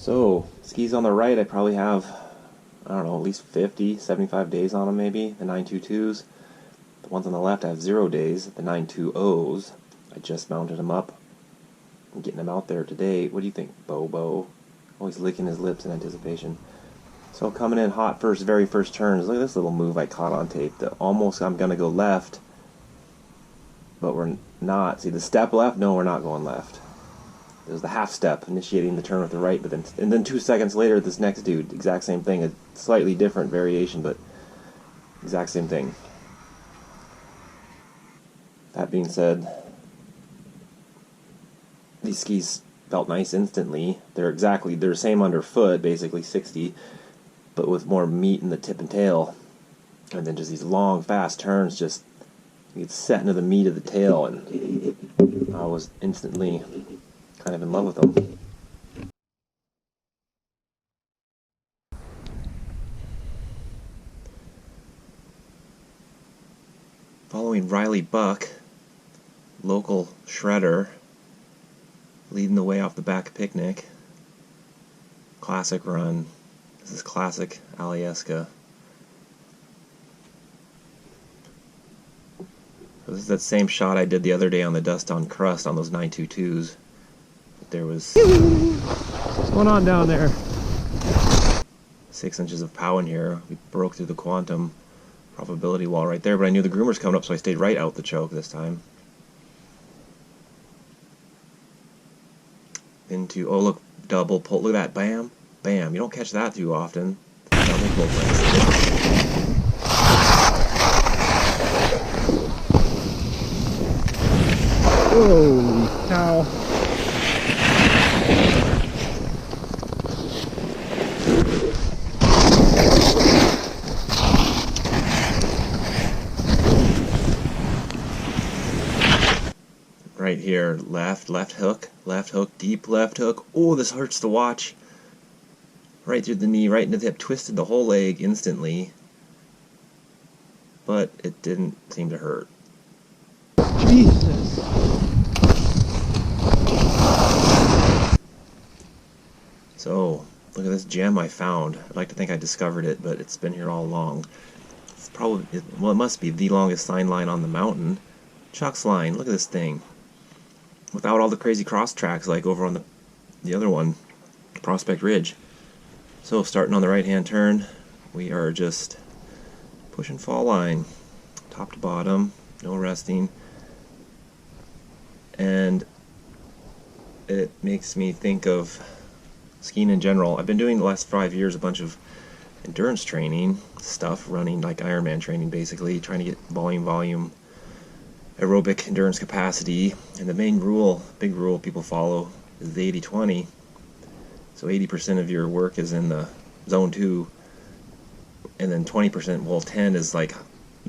So, skis on the right, I probably have, I don't know, at least 50, 75 days on them maybe, the 922s. The ones on the left I have 0 days, the 920s. I just mounted them up. I'm getting them out there today. What do you think, Bobo? Always licking his lips in anticipation. So coming in hot very first turns. Look at this little move I caught on tape. Almost I'm going to go left, but we're not. See the step left? No, we're not going left. There's the half step initiating the turn with the right, but then 2 seconds later, this next dude, exact same thing, a slightly different variation, but exact same thing. That being said, these skis felt nice instantly. They're the same underfoot, basically 60, but with more meat in the tip and tail. And then just these long, fast turns, just you get set into the meat of the tail, and I was instantly kind of in love with them. Following Riley Buck, local shredder, leading the way off the back picnic. Classic run. This is classic Alyeska. So this is that same shot I did the other day on the dust on crust on those 922s. There was... What's going on down there? 6 inches of pow in here. We broke through the quantum probability wall right there, but I knew the groomer's coming up, so I stayed right out the choke this time. Into, oh look, double pull. Look at that, bam, bam. You don't catch that too often. Double pull place. Holy cow. Right here, left hook, deep left hook. Oh, this hurts to watch. Right through the knee, right into the hip, twisted the whole leg instantly. But it didn't seem to hurt. Jesus. So, look at this gem I found. I'd like to think I discovered it, but it's been here all along. It's probably, well, it must be the longest sign line on the mountain. Chuck's line, look at this thing. Without all the crazy cross tracks like over on the other one, Prospect Ridge. So starting on the right hand turn, we are just pushing fall line, top to bottom, no resting, and it makes me think of skiing in general. I've been doing the last 5 years a bunch of endurance training stuff, running like Ironman training basically, trying to get volume, aerobic endurance capacity, and the main rule, big rule people follow is the 80-20. So 80% of your work is in the zone 2, and then 20%, well 10 is like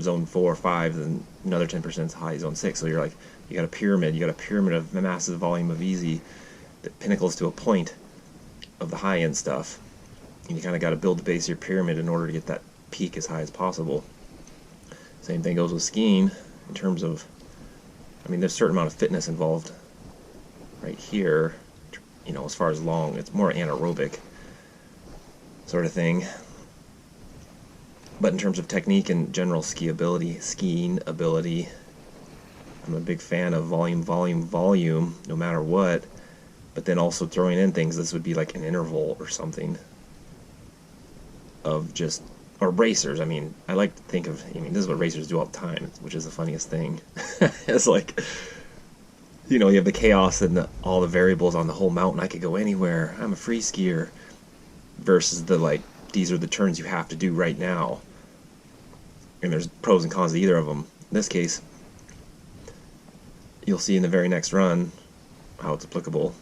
zone 4 or 5, and another 10% is high zone 6. So you got a pyramid of a massive volume of easy that pinnacles to a point of the high end stuff, and you kind of got to build the base of your pyramid in order to get that peak as high as possible. Same thing goes with skiing in terms of, I mean, there's a certain amount of fitness involved right here, you know, as far as long, it's more anaerobic sort of thing. But in terms of technique and general skiing ability, I'm a big fan of volume, no matter what, but then also throwing in things, this would be like an interval or something of just, or racers. I mean, I like to think of, I mean, this is what racers do all the time, which is the funniest thing. It's like, you know, you have the chaos and all the variables on the whole mountain. I could go anywhere. I'm a free skier. Versus the, like, these are the turns you have to do right now. And there's pros and cons to either of them. In this case, you'll see in the very next run how it's applicable.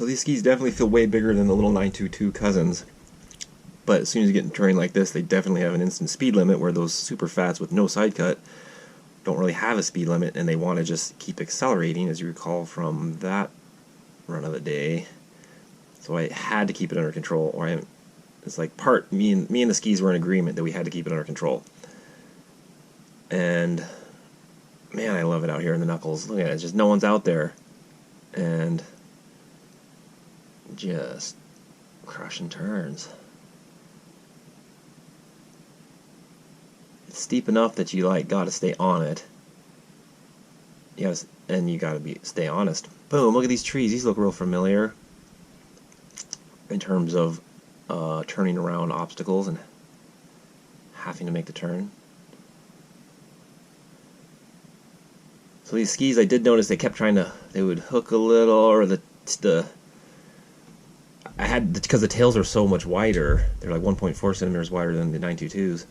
So these skis definitely feel way bigger than the little 922 cousins. But as soon as you get in terrain like this, they definitely have an instant speed limit, where those super fats with no side cut don't really have a speed limit, and they want to just keep accelerating, as you recall from that run of the day. So I had to keep it under control, or it's like me and the skis were in agreement that we had to keep it under control. And man, I love it out here in the knuckles. Look at it, it's just no one's out there, and just crushing turns. It's steep enough that you gotta stay on it. Yes, and you gotta stay honest. Boom! Look at these trees. These look real familiar in terms of turning around obstacles and having to make the turn. So these skis, I did notice they kept they would hook a little, or because the tails are so much wider, they're like 1.4 centimeters wider than the 922s.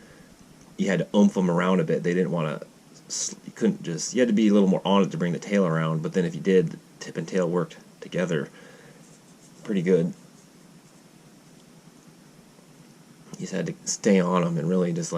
You had to oomph them around a bit. They didn't want to, you had to be a little more on it to bring the tail around, but then if you did, the tip and tail worked together pretty good. You just had to stay on them and really just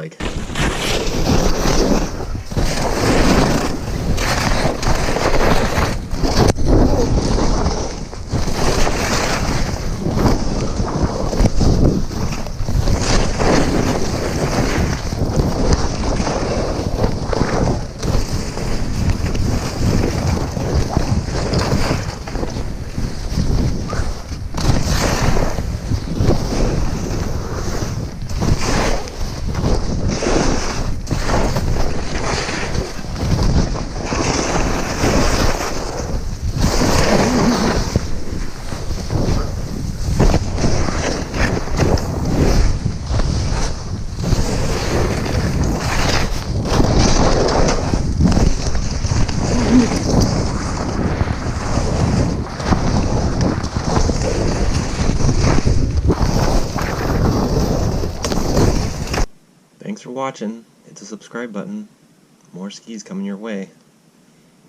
Thanks for watching. Hit the subscribe button. More skis coming your way.